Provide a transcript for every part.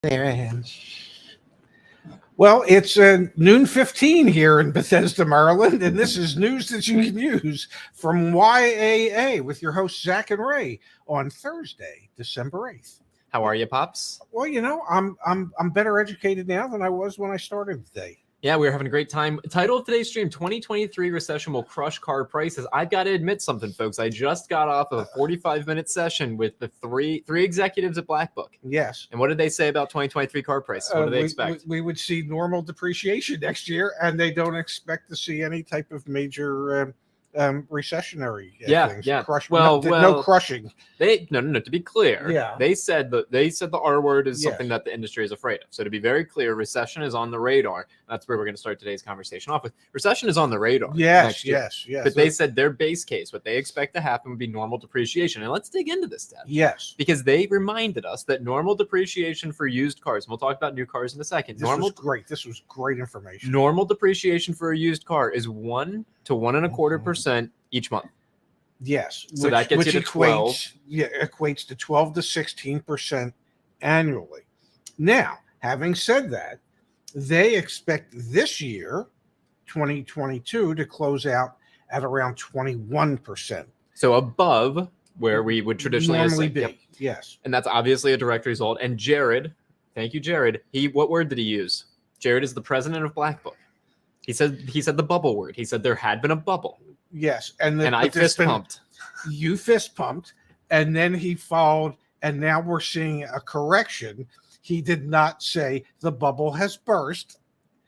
There I am. Well, it's noon 15 here in Bethesda, Maryland, and this is news that you can use from YAA with your hosts Zach and Ray on Thursday, December 8th. How are you, Pops? Well, I'm better educated now than I was when I started the day. Yeah, we're having a great time. Title of today's stream, 2023 Recession Will Crush Car Prices. I've got to admit something, folks. I just got off of a 45-minute session with the three executives at Black Book. Yes. And what did they say about 2023 car prices? What do they expect? We would see normal depreciation next year, and they don't expect to see any type of major recessionary things. No crushing. No. To be clear, they said the R word is something that the industry is afraid of. So to be very clear, recession is on the radar. That's where we're going to start today's conversation off with. Recession is on the radar. Yes. But they said their base case, what they expect to happen would be normal depreciation. And let's dig into this, Dad. Yes. Because they reminded us that normal depreciation for used cars, and we'll talk about new cars in a second. This was great information. Normal depreciation for a used car is 1 to 1.25% each month. Yes. So that gets you to 12. Equates to 12 to 16% annually. Now, having said that, they expect this year, 2022, to close out at around 21%. So above where we would traditionally be. Yep. Yes. And that's obviously a direct result. And Jared, thank you, Jared. What word did he use? Jared is the president of Black Book. He said the bubble word. He said there had been a bubble. Yes. And I fist pumped. You fist pumped. And then he followed. And now we're seeing a correction. He did not say the bubble has burst.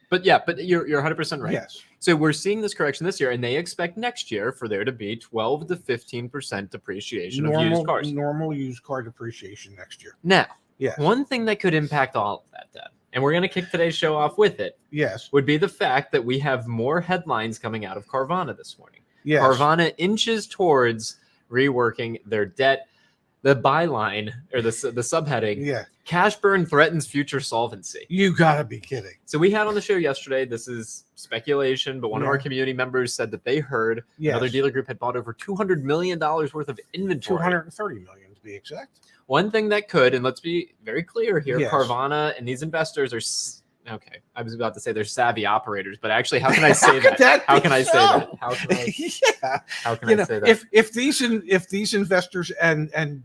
But you're 100% right. Yes. So we're seeing this correction this year, and they expect next year for there to be 12 to 15% depreciation of used cars. Normal used car depreciation next year. Now, yes. One thing that could impact all of that, Dad, and we're going to kick today's show off with it, yes, would be the fact that we have more headlines coming out of Carvana this morning. Yes. Carvana inches towards reworking their debt. The byline or the subheading, cash burn threatens future solvency. You gotta be kidding. So we had on the show yesterday, this is speculation, but one of our community members said that they heard another dealer group had bought over $200 million worth of inventory. 230 million to be exact. One thing that could, and let's be very clear here, Carvana and these investors are okay. I was about to say they're savvy operators, but actually, how can I say that? How can I say that? How can I say that? If these investors and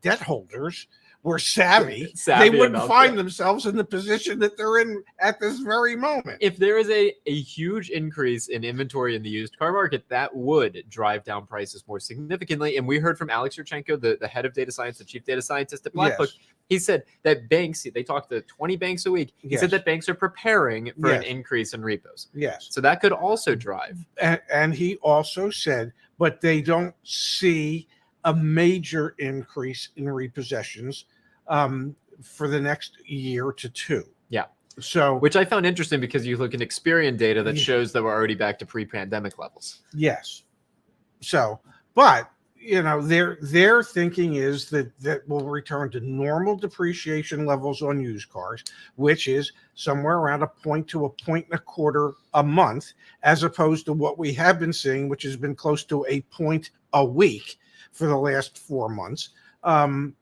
debt holders were savvy they wouldn't find themselves in the position that they're in at this very moment. If there is a huge increase in inventory in the used car market, that would drive down prices more significantly. And we heard from Alex Yurchenko, the head of data science, the chief data scientist at Black Book. He said that banks, they talk to 20 banks a week. He said that banks are preparing for an increase in repos. Yes. So that could also drive. And he also said, but they don't see a major increase in repossessions for the next year to two. Yeah. So, which I found interesting because you look at Experian data that shows that we're already back to pre-pandemic levels. Yes. So, but their thinking is that we'll return to normal depreciation levels on used cars, which is somewhere around 1 to 1.25 a month, as opposed to what we have been seeing, which has been close to 1 point a week for the last 4 months. And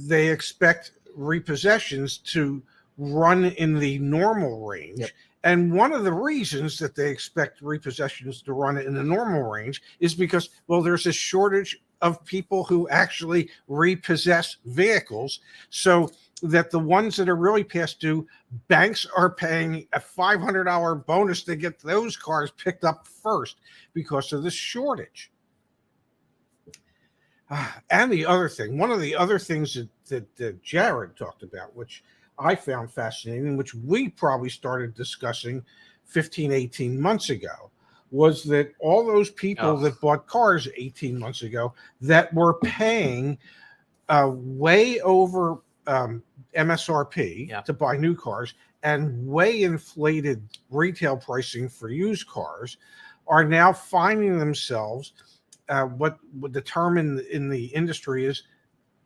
they expect repossessions to run in the normal range. Yep. And one of the reasons that they expect repossessions to run in the normal range is because, there's a shortage of people who actually repossess vehicles, so that the ones that are really past due, banks are paying a $500 bonus to get those cars picked up first because of the shortage. And the other thing, one of the other things that Jared talked about, which I found fascinating, which we probably started discussing 15, 18 months ago, was that all those people that bought cars 18 months ago that were paying way over MSRP to buy new cars and way inflated retail pricing for used cars are now finding themselves what the term in the industry is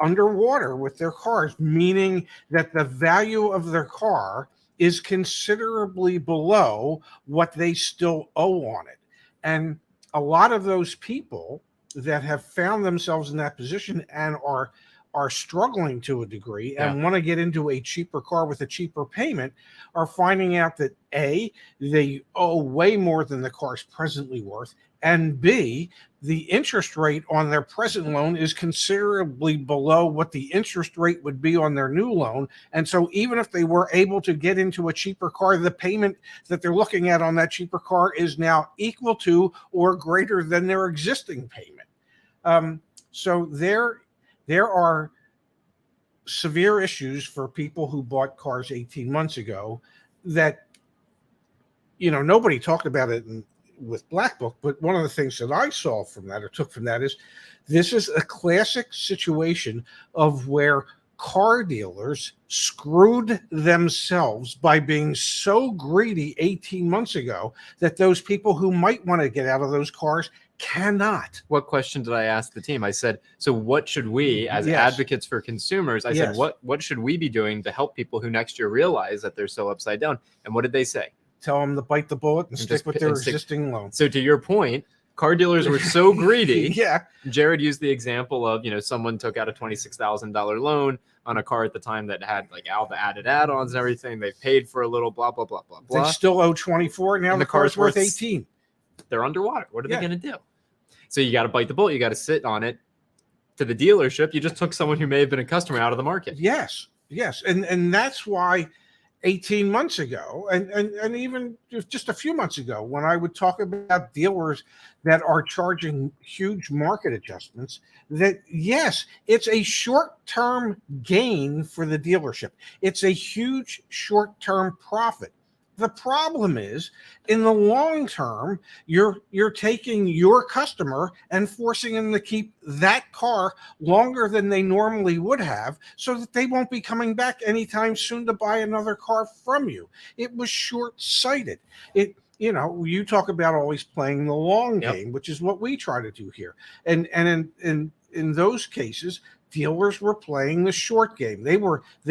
underwater with their cars, meaning that the value of their car is considerably below what they still owe on it. And a lot of those people that have found themselves in that position and are are struggling to a degree and want to get into a cheaper car with a cheaper payment are finding out that A, they owe way more than the car's presently worth, and B, the interest rate on their present loan is considerably below what the interest rate would be on their new loan. And so even if they were able to get into a cheaper car, the payment that they're looking at on that cheaper car is now equal to or greater than their existing payment. So there are severe issues for people who bought cars 18 months ago that, nobody talked about it with Black Book, but one of the things that I saw from that or took from that is this is a classic situation of where car dealers screwed themselves by being so greedy 18 months ago that those people who might want to get out of those cars cannot. What question did I ask the team? I said, so what should we, as advocates for consumers, I said, what should we be doing to help people who next year realize that they're so upside down? And what did they say? Tell them to bite the bullet and stick with their existing loan. So to your point, car dealers were so greedy. Yeah. Jared used the example of, someone took out a $26,000 loan on a car at the time that had like all the added add-ons and everything. They paid for a little blah, blah, blah, blah, blah. They still owe 24. Now the car's worth 18. They're underwater. What are they going to do? So you got to bite the bullet. You got to sit on it. To the dealership, you just took someone who may have been a customer out of the market. Yes. And that's why 18 months ago, and even just a few months ago, when I would talk about dealers that are charging huge market adjustments, that yes, it's a short-term gain for the dealership. It's a huge short-term profit. The problem is, in the long term, you're taking your customer and forcing them to keep that car longer than they normally would have, so that they won't be coming back anytime soon to buy another car from you. It was short-sighted. You talk about always playing the long game, which is what we try to do here. And in those cases, dealers were playing the short game. They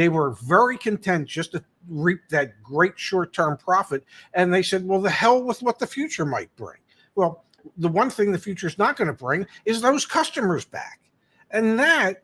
were very content just to reap that great short-term profit. And they said, well, the hell with what the future might bring. Well, the one thing the future is not going to bring is those customers back. And that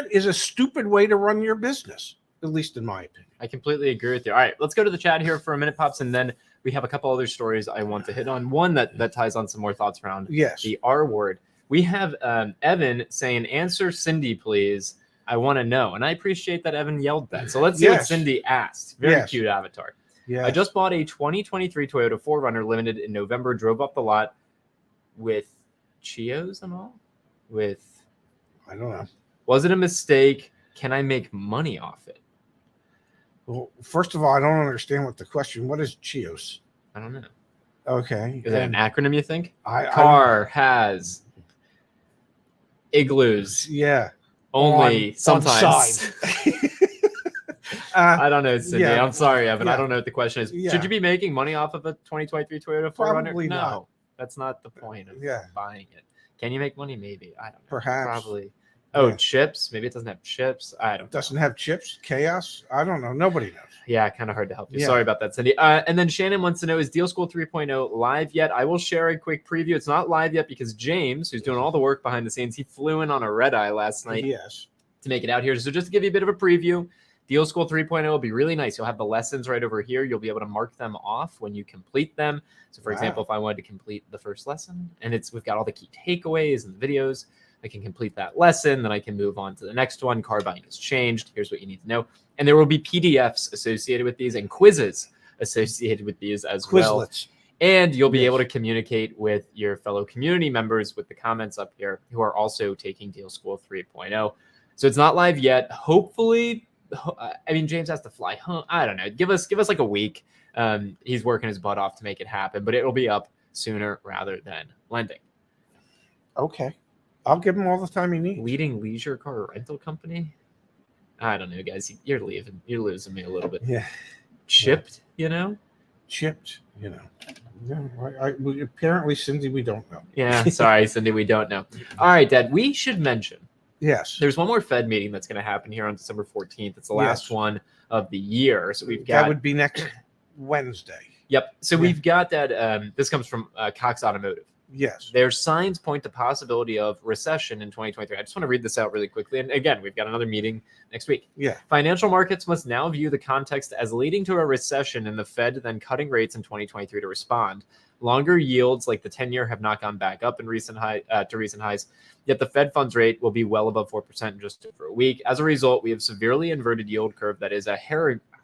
is a stupid way to run your business, at least in my opinion. I completely agree with you. All right, let's go to the chat here for a minute, Pops, and then we have a couple other stories I want to hit on. One that ties on some more thoughts around the R word. We have Evan saying, answer Cindy, please. I want to know. And I appreciate that Evan yelled that. So let's see what Cindy asked. Very cute avatar. Yeah. I just bought a 2023 Toyota 4Runner Limited in November, drove up the lot with Cheetos and all? I don't know. Was it a mistake? Can I make money off it? Well, first of all, I don't understand what the question. What is Cheetos? I don't know. Okay. Is that an acronym, you think? Car has igloos. Yeah. Only sometimes. I don't know, Cindy. I'm sorry, Evan. I don't know what the question is. Should you be making money off of a 2023 Toyota 4Runner? Probably no, not. That's not the point of buying it. Can you make money? Maybe. I don't know. Perhaps. Probably. Oh, chips. Maybe it doesn't have chips. I don't know. Doesn't have chips? Chaos? I don't know. Nobody knows. Yeah, kind of hard to help you. Sorry about that, Cindy. And then Shannon wants to know, is Deal School 3.0 live yet? I will share a quick preview. It's not live yet because James, who's doing all the work behind the scenes, he flew in on a red eye last night to make it out here. So just to give you a bit of a preview, Deal School 3.0 will be really nice. You'll have the lessons right over here. You'll be able to mark them off when you complete them. So for example, if I wanted to complete the first lesson and we've got all the key takeaways and the videos, I can complete that lesson. Then I can move on to the next one. Car buying has changed. Here's what you need to know. And there will be PDFs associated with these and quizzes associated with these as well. And you'll be able to communicate with your fellow community members with the comments up here who are also taking Deal School 3.0. So it's not live yet. Hopefully, I mean, James has to fly home. I don't know. Give us like a week. He's working his butt off to make it happen, but it'll be up sooner rather than lending. Okay. I'll give him all the time he needs. Leading leisure car rental company? I don't know, guys. You're losing me a little bit. Yeah. Chipped, Chipped, Yeah, apparently, Cindy, we don't know. Yeah, sorry, Cindy, we don't know. All right, Dad, we should mention. Yes. There's one more Fed meeting that's going to happen here on December 14th. It's the last one of the year. So we've got. That would be next Wednesday. Yep. So we've got that. This comes from Cox Automotive. Yes. Their signs point to possibility of recession in 2023. I just want to read this out really quickly. And again, we've got another meeting next week. Yeah. Financial markets must now view the context as leading to a recession and the Fed then cutting rates in 2023 to respond. Longer yields like the 10-year have not gone back up in recent highs, yet the Fed funds rate will be well above 4% in just over a week. As a result, we have severely inverted yield curve that is a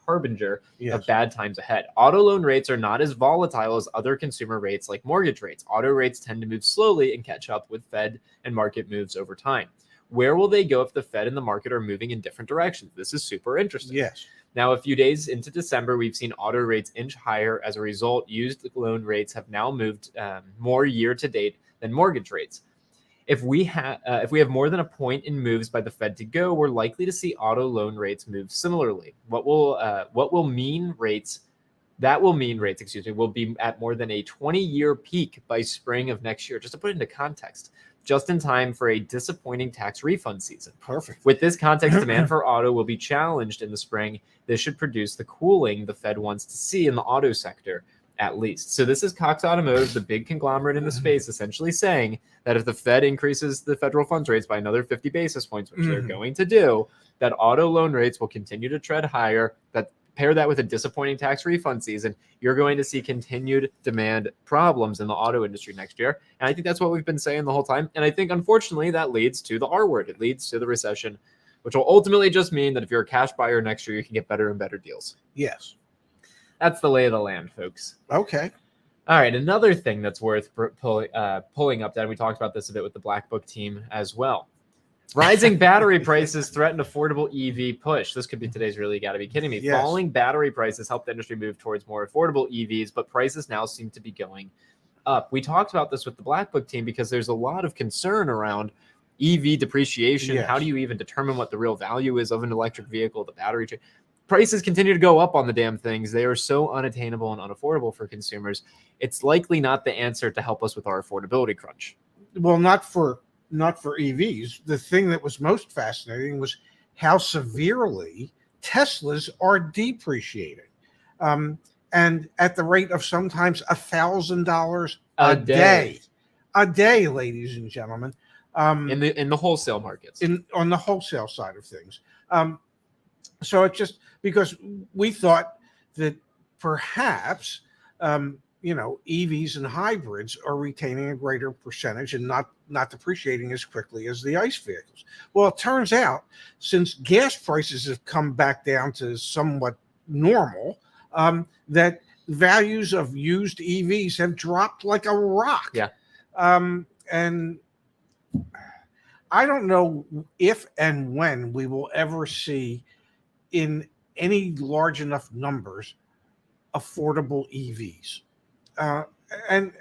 harbinger of bad times ahead. Auto loan rates are not as volatile as other consumer rates like mortgage rates. Auto rates tend to move slowly and catch up with Fed and market moves over time. Where will they go if the Fed and the market are moving in different directions? This is super interesting. Yes. Now, a few days into December, we've seen auto rates inch higher. As a result, used loan rates have now moved more year to date than mortgage rates. If we have more than a point in moves by the Fed to go, we're likely to see auto loan rates move similarly. What will mean rates will be at more than a 20-year peak by spring of next year. Just to put it into context, just in time for a disappointing tax refund season. Perfect. With this context, demand for auto will be challenged in the spring. This should produce the cooling the Fed wants to see in the auto sector, at least. So this is Cox Automotive, the big conglomerate in the space, essentially saying that if the Fed increases the federal funds rates by another 50 basis points, which they're going to do, that auto loan rates will continue to tread higher. That pair that with a disappointing tax refund season, you're going to see continued demand problems in the auto industry next year. And I think that's what we've been saying the whole time. And I think, unfortunately, that leads to the R word. It leads to the recession, which will ultimately just mean that if you're a cash buyer next year, you can get better and better deals. Yes. That's the lay of the land, folks. Okay. All right. Another thing that's worth pulling up, that we talked about this a bit with the Black Book team as well. Rising battery prices threaten affordable EV push. This could be today's really got to be kidding me. Yes. Falling battery prices help the industry move towards more affordable EVs, but prices now seem to be going up. We talked about this with the Black Book team because there's a lot of concern around EV depreciation. Yes. How do you even determine what the real value is of an electric vehicle, the battery? Prices continue to go up on the damn things. They are so unattainable and unaffordable for consumers. It's likely not the answer to help us with our affordability crunch. Well, not for EVs. The thing that was most fascinating was how severely Teslas are depreciating, and at the rate of sometimes $1,000 a day, ladies and gentlemen. In the wholesale markets, on the wholesale side of things. So it's just because we thought that perhaps EVs and hybrids are retaining a greater percentage and not depreciating as quickly as the ICE vehicles. Well, it turns out since gas prices have come back down to somewhat normal, that values of used EVs have dropped like a rock. Yeah. And I don't know if and when we will ever see in any large enough numbers affordable EVs. And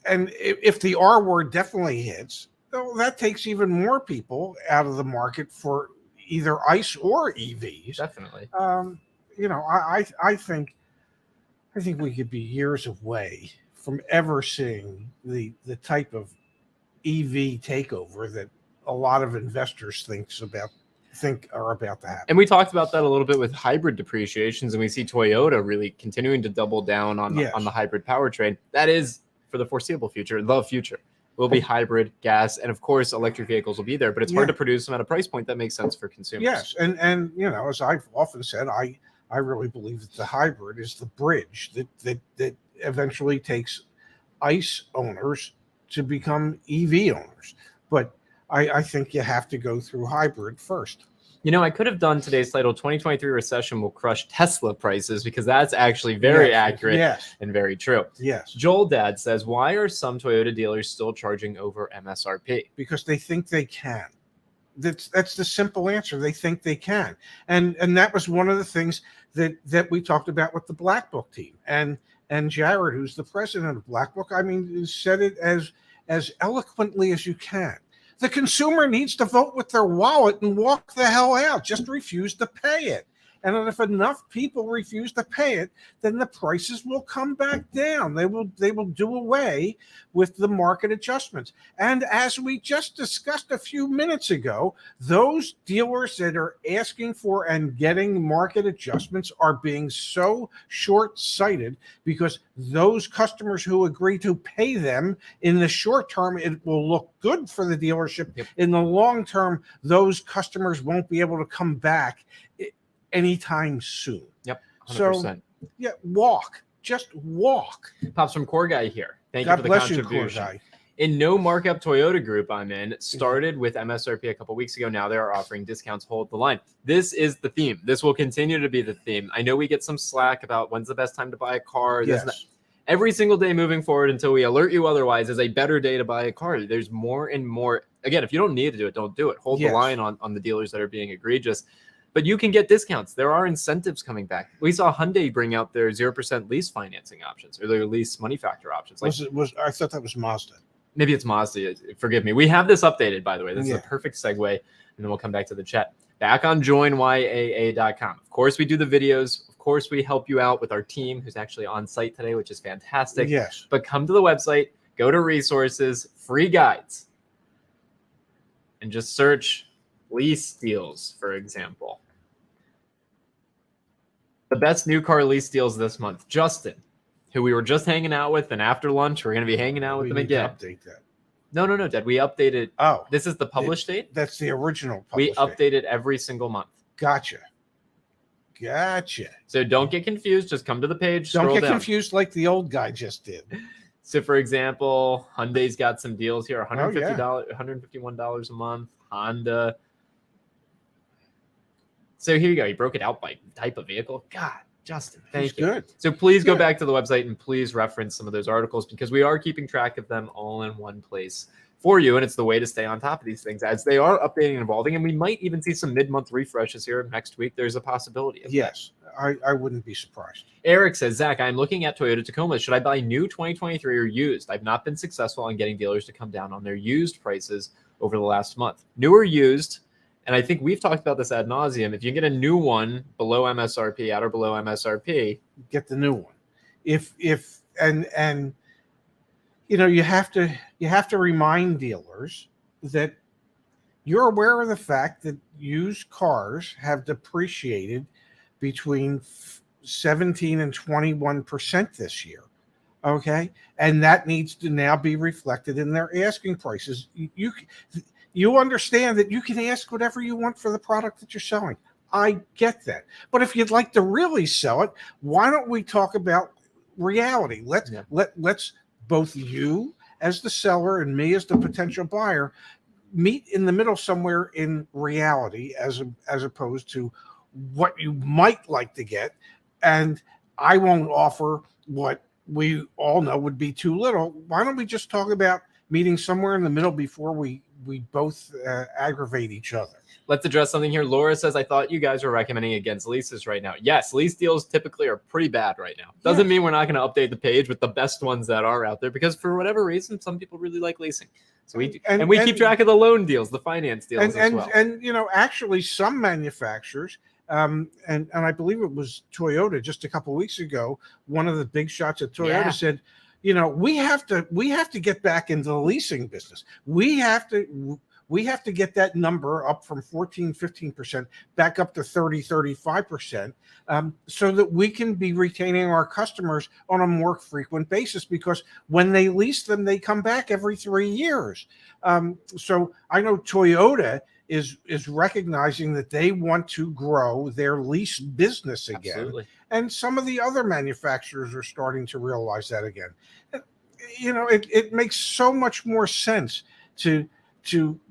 if the R word definitely hits, well, that takes even more people out of the market for either ICE or EVs. Definitely. I think we could be years away from ever seeing the type of EV takeover that a lot of investors think are about to happen. And we talked about that a little bit with hybrid depreciations, and we see Toyota really continuing to double down on the hybrid powertrain. That is, for the foreseeable future, the future will be hybrid, gas, and of course electric vehicles will be there, but it's hard to produce them at a price point that makes sense for consumers. Yes, and as I've often said, I really believe that the hybrid is the bridge that eventually takes ICE owners to become EV owners. But I think you have to go through hybrid first. I could have done today's title, 2023 Recession Will Crush Tesla Prices, because that's actually very accurate and very true. Yes. Joel Dad says, why are some Toyota dealers still charging over MSRP? Because they think they can. That's the simple answer. They think they can. And that was one of the things that we talked about with the Black Book team. And Jared, who's the president of Black Book, said it as eloquently as you can. The consumer needs to vote with their wallet and walk the hell out. Just refuse to pay it. And then if enough people refuse to pay it, then the prices will come back down. They will do away with the market adjustments. And as we just discussed a few minutes ago, those dealers that are asking for and getting market adjustments are being so short-sighted, because those customers who agree to pay them in the short term, it will look good for the dealership. Yep. In the long term, those customers won't be able to come back anytime soon. Yep. 100%. So yeah, just walk. Pops from Core Guy here. Thank you God for the bless you, Core contribution. Guy. In no markup Toyota group I'm in, started with MSRP a couple weeks ago. Now they are offering discounts. Hold the line. This is the theme. This will continue to be the theme. I know we get some slack about when's the best time to buy a car. Yes. Every single day moving forward until we alert you otherwise is a better day to buy a car. There's more and more. Again, if you don't need to do it, don't do it. Hold the line on the dealers that are being egregious. But you can get discounts. There are incentives coming back. We saw Hyundai bring out their 0% lease financing options, or their lease money factor options. I thought that was Mazda. Maybe it's Mazda. Forgive me. We have this updated, by the way. This is a perfect segue, and then we'll come back to the chat. Back on joinyaa.com. Of course, we do the videos. Of course, we help you out with our team, who's actually on site today, which is fantastic. Yes. But come to the website, go to resources, free guides, and just search lease deals, for example. The best new car lease deals this month. Justin, who we were just hanging out with, and after lunch, we're going to be hanging out with them again. Update that. No, Dad. We updated. Oh. This is the published date? That's the original We published update date. it every single month. Gotcha. So don't get confused. Just come to the page. Don't get down. confused like the old guy just did. So, for example, Hyundai's got some deals here. $150, $151 a month. Honda. So here you go. He broke it out by type of vehicle. God, Justin, thank you. Good. So please go back to the website and please reference some of those articles, because we are keeping track of them all in one place for you. And it's the way to stay on top of these things as they are updating and evolving. And we might even see some mid-month refreshes here next week. There's a possibility of Yes, I wouldn't be surprised. Eric says, Zach, I'm looking at Toyota Tacoma. Should I buy new 2023 or used? I've not been successful in getting dealers to come down on their used prices over the last month. New or used, and I think we've talked about this ad nauseum. If you get a new one below MSRP, at or below MSRP, get the new one. And you know, you have to remind dealers that you're aware of the fact that used cars have depreciated between 17 and 21% this year. Okay, and that needs to now be reflected in their asking prices. You understand that you can ask whatever you want for the product that you're selling. I get that. But if you'd like to really sell it, why don't we talk about reality? Let's both you as the seller and me as the potential buyer meet in the middle somewhere in reality, as opposed to what you might like to get. And I won't offer what we all know would be too little. Why don't we just talk about meeting somewhere in the middle before we both aggravate each other? Let's address something here. Laura says, I thought you guys were recommending against leases right now. Yes, lease deals typically are pretty bad right now. Doesn't mean we're not going to update the page with the best ones that are out there, because for whatever reason, some people really like leasing. So we keep track of the loan deals, the finance deals as well. And you know, actually some manufacturers, and I believe it was Toyota just a couple of weeks ago, one of the big shots at Toyota said, you know, we have to get back into the leasing business. We have to get that number up from 14-15% back up to 30-35%, so that we can be retaining our customers on a more frequent basis, because when they lease them, they come back every 3 years. So I know Toyota is recognizing that they want to grow their lease business again. Absolutely. And some of the other manufacturers are starting to realize that again. You know, it makes so much more sense to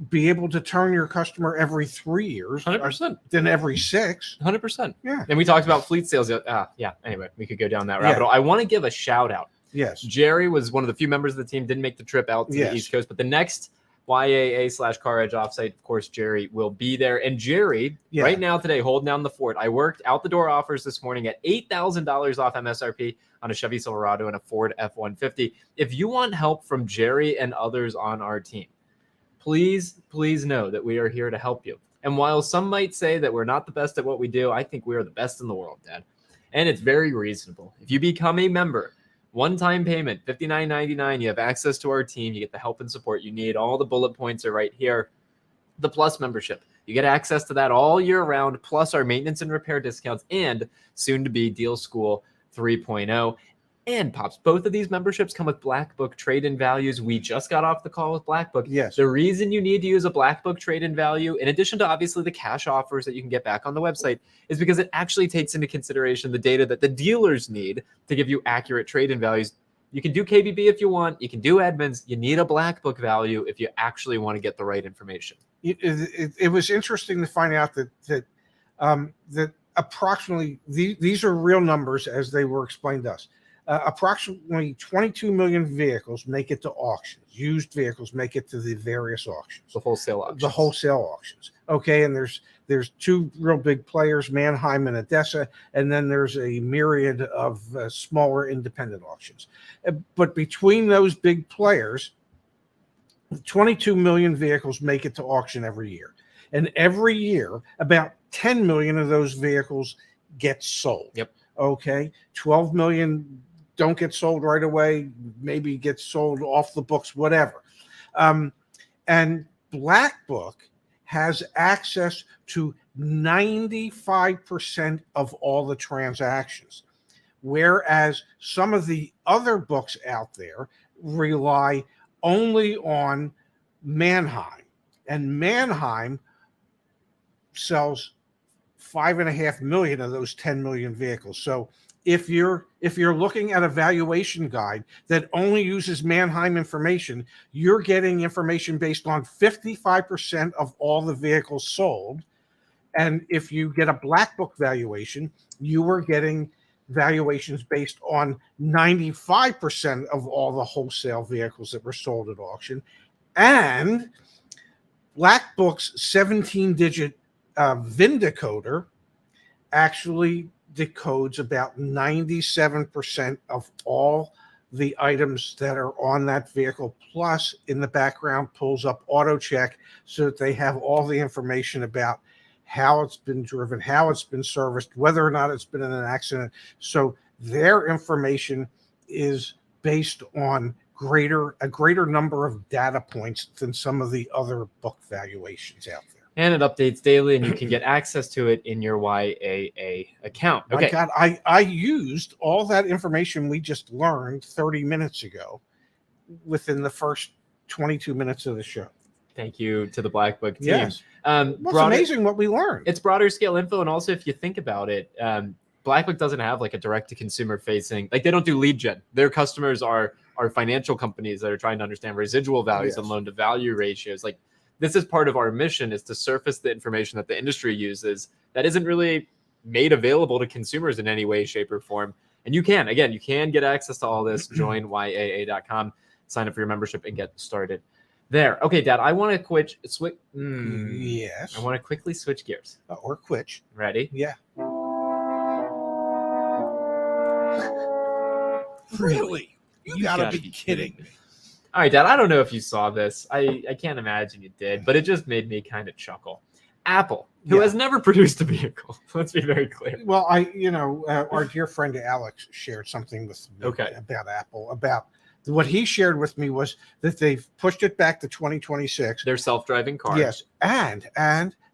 be able to turn your customer every 3 years 100%. than every 6. 100%. Yeah. And we talked about fleet sales. Anyway, we could go down that rabbit hole. I want to give a shout out. Yes. Jerry was one of the few members of the team, didn't make the trip out to the East Coast, but the next YAA/Car Edge offsite, of course, Jerry will be there. And Jerry, right now today, holding down the fort. I worked out the door offers this morning at $8,000 off MSRP on a Chevy Silverado and a Ford F-150. If you want help from Jerry and others on our team, please know that we are here to help you. And while some might say that we're not the best at what we do, I think we are the best in the world, Dad. And it's very reasonable. If you become a member, one-time payment, $59.99, you have access to our team. You get the help and support you need. All the bullet points are right here. The Plus membership, you get access to that all year round, plus our maintenance and repair discounts, and soon to be Deal School 3.0. And Pops, both of these memberships come with Black Book trade-in values. We just got off the call with Black Book. Yes. The reason you need to use a Black Book trade-in value, in addition to obviously the cash offers that you can get back on the website, is because it actually takes into consideration the data that the dealers need to give you accurate trade-in values. You can do KBB if you want. You can do Edmunds. You need a Black Book value if you actually want to get the right information. It was interesting to find out that approximately these are real numbers as they were explained to us. Approximately 22 million vehicles make it to auctions. Used vehicles make it to the various auctions. The wholesale auctions. The wholesale auctions. Okay, and there's two real big players, Manheim and Odessa, and then there's a myriad of smaller independent auctions. But between those big players, 22 million vehicles make it to auction every year. And every year, about 10 million of those vehicles get sold. Yep. Okay, 12 million don't get sold right away, maybe get sold off the books, whatever. And Black Book has access to 95% of all the transactions, whereas some of the other books out there rely only on Manheim, and Manheim sells 5.5 million of those 10 million vehicles. So if you're looking at a valuation guide that only uses Manheim information, you're getting information based on 55% of all the vehicles sold. And if you get a Black Book valuation, you are getting valuations based on 95% of all the wholesale vehicles that were sold at auction. And Black Book's 17-digit VIN decoder actually decodes about 97% of all the items that are on that vehicle, plus in the background pulls up auto check so that they have all the information about how it's been driven, how it's been serviced, whether or not it's been in an accident. So their information is based on a greater number of data points than some of the other book valuations out there. And it updates daily, and you can get access to it in your YAA account. Okay. My God, I used all that information we just learned 30 minutes ago within the first 22 minutes of the show. Thank you to the Black Book team. Yes. It's amazing what we learned. It's broader scale info, and also if you think about it, Black Book doesn't have like a direct-to-consumer facing, like they don't do lead gen. Their customers are financial companies that are trying to understand residual values and loan-to-value ratios. Like, this is part of our mission, is to surface the information that the industry uses that isn't really made available to consumers in any way, shape, or form. And you can get access to all this. Join YAA.com, sign up for your membership, and get started there. Okay, Dad, I want to switch. Yes. I want to quickly switch gears. Or quitch. Ready? Yeah. Really? You gotta be kidding me. All right, Dad, I don't know if you saw this. I can't imagine you did, but it just made me kind of chuckle. Apple, who has never produced a vehicle. Let's be very clear. Well, our dear friend Alex shared something with me about Apple. About what he shared with me was that they've pushed it back to 2026. Their self-driving car. Yes, and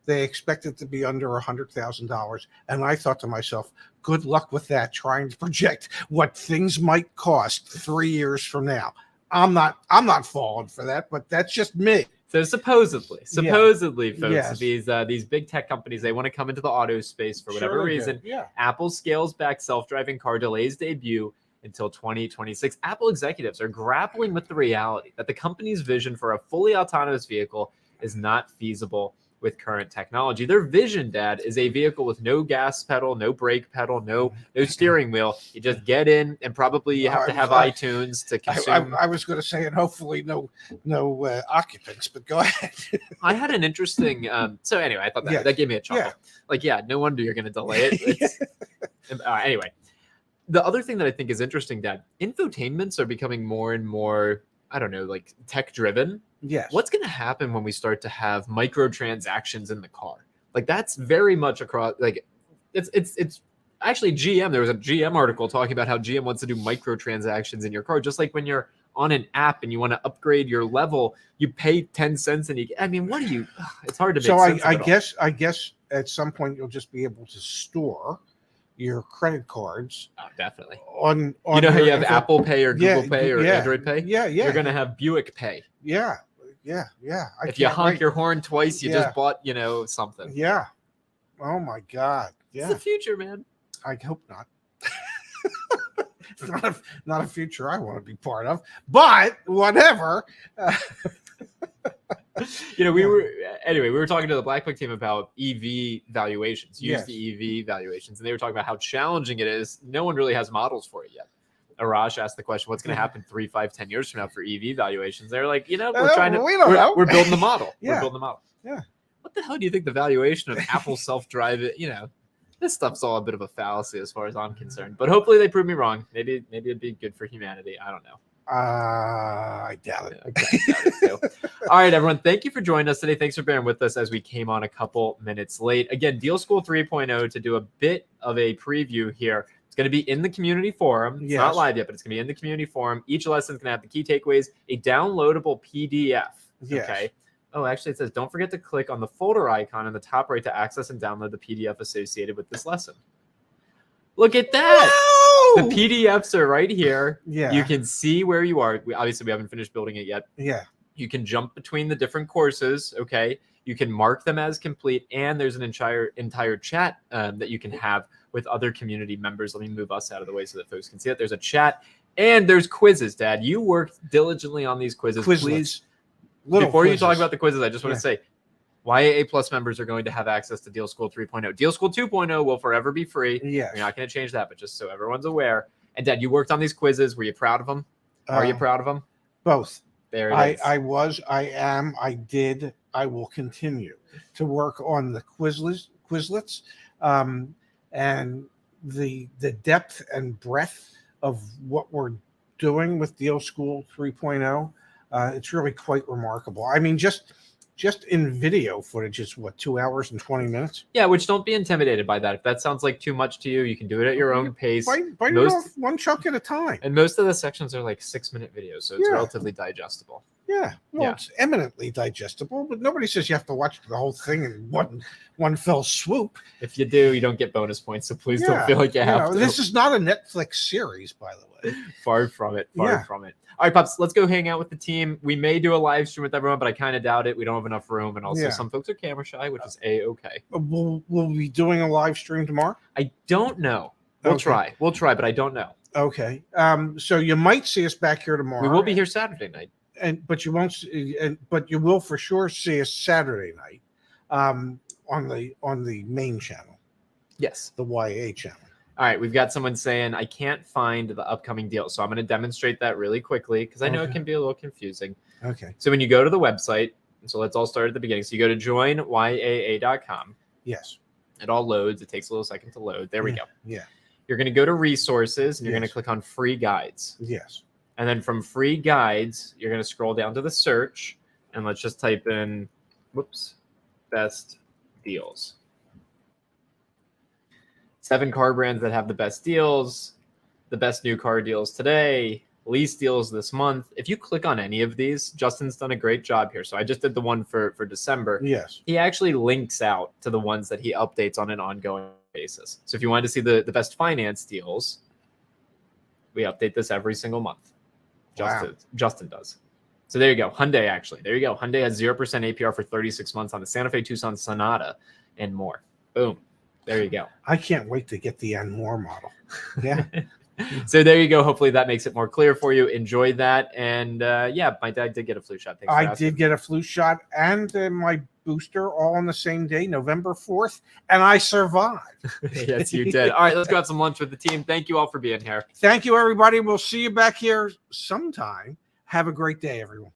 they expect it to be under $100,000. And I thought to myself, good luck with that, trying to project what things might cost 3 years from now. I'm not falling for that, but that's just me. So supposedly, folks, these big tech companies, they want to come into the auto space for whatever reason. Yeah. Apple scales back self-driving car, delays debut until 2026. Apple executives are grappling with the reality that the company's vision for a fully autonomous vehicle is not feasible with current technology. Their vision, Dad, is a vehicle with no gas pedal, no brake pedal, no steering wheel. You just get in, and probably you have to have iTunes to consume. I was going to say, and hopefully no occupants, but go ahead. I had an interesting. So anyway, I thought that gave me a chuckle. No wonder you're going to delay it. Anyway, the other thing that I think is interesting, Dad, infotainments are becoming more and more, I don't know, like tech driven. Yes. What's going to happen when we start to have microtransactions in the car? Like that's very much across. Like it's actually GM. There was a GM article talking about how GM wants to do microtransactions in your car, just like when you're on an app and you want to upgrade your level, you pay 10 cents and I mean, what do you? It's hard to make So sense of I it all. guess at some point you'll just be able to store your credit cards Oh, definitely. on You know how your you have Apple Pay or Google Yeah, Pay or yeah, Android Pay? Yeah, yeah. You're going to have Buick Pay. Yeah. If you can't honk wait. your horn twice, you Yeah. just bought, something. Yeah. Oh my God. It's Yeah. the future, man. I hope not. It's not a future I want to be part of, but whatever. We were talking to the Black Book team about EV valuations, Yes. the EV valuations, and they were talking about how challenging it is. No one really has models for it yet. Arash asked the question, what's going to happen 3, 5, 10 years from now for EV valuations? They're like, we're building the model. Yeah. We're building the model. Yeah. What the hell do you think the valuation of Apple self-driving, this stuff's all a bit of a fallacy as far as I'm concerned, but hopefully they prove me wrong. Maybe it'd be good for humanity. I don't know. I doubt it. I doubt it too. All right, everyone. Thank you for joining us today. Thanks for bearing with us as we came on a couple minutes late. Again, Deal School 3.0 to do a bit of a preview here. It's going to be in the community forum. It's not live yet, but it's going to be in the community forum. Each lesson is going to have the key takeaways, a downloadable PDF. Yes. Okay. Oh, actually, it says don't forget to click on the folder icon in the top right to access and download the PDF associated with this lesson. Look at that. No! The PDFs are right here. Yeah. You can see where you are. We haven't finished building it yet. Yeah. You can jump between the different courses. Okay. You can mark them as complete. And there's an entire chat that you can have with other community members. Let me move us out of the way so that folks can see it. There's a chat and there's quizzes, Dad. You worked diligently on these quizzes. Please. Before you talk about the quizzes, I just want to say YAA Plus members are going to have access to Deal School 3.0. Deal School 2.0 will forever be free. Yeah. You're not going to change that, but just so everyone's aware. And Dad, you worked on these quizzes. Were you proud of them? Are you proud of them? Both. There it is. I was, I am, I did, I will continue to work on the Quizlets, and the depth and breadth of what we're doing with Deal School 3.0. It's really quite remarkable. I mean, just in video footage, it's 2 hours and 20 minutes. Yeah, which don't be intimidated by that. If that sounds like too much to you, you can do it at your own pace. Bite it off one chunk at a time. And most of the sections are like 6-minute videos, so it's relatively digestible. Yeah, it's eminently digestible, but nobody says you have to watch the whole thing in one fell swoop. If you do, you don't get bonus points, so please don't feel like you have to. This is not a Netflix series, by the way. Far from it. Far from it. All right, Pops, let's go hang out with the team. We may do a live stream with everyone, but I kind of doubt it. We don't have enough room, and also some folks are camera shy, which is A-okay. We'll be doing a live stream tomorrow? I don't know. We'll try, but I don't know. Okay. So you might see us back here tomorrow. We will be here Saturday night. But you won't, but you will for sure see us Saturday night, on the main channel. Yes, the YA channel. All right, we've got someone saying I can't find the upcoming deal, so I'm going to demonstrate that really quickly because I know it can be a little confusing. Okay. So when you go to the website, so let's all start at the beginning. So you go to joinyaa.com. Yes. It all loads. It takes a little second to load. There we go. Yeah. You're going to go to resources and you're going to click on free guides. Yes. And then from free guides, you're going to scroll down to the search and let's just type in, best deals. 7 car brands that have the best deals, the best new car deals today, lease deals this month. If you click on any of these, Justin's done a great job here. So I just did the one for December. Yes. He actually links out to the ones that he updates on an ongoing basis. So if you wanted to see the best finance deals, we update this every single month. Justin does. So there you go. Hyundai, actually. There you go. Hyundai has 0% APR for 36 months on the Santa Fe, Tucson, Sonata, and more. Boom. There you go. I can't wait to get the and more model. Yeah. So there you go. Hopefully that makes it more clear for you. Enjoy that. And my dad did get a flu shot. I did get a flu shot and my booster all on the same day, November 4th, and I survived. Yes, you did. All right, let's go have some lunch with the team. Thank you all for being here. Thank you, everybody. We'll see you back here sometime. Have a great day, everyone.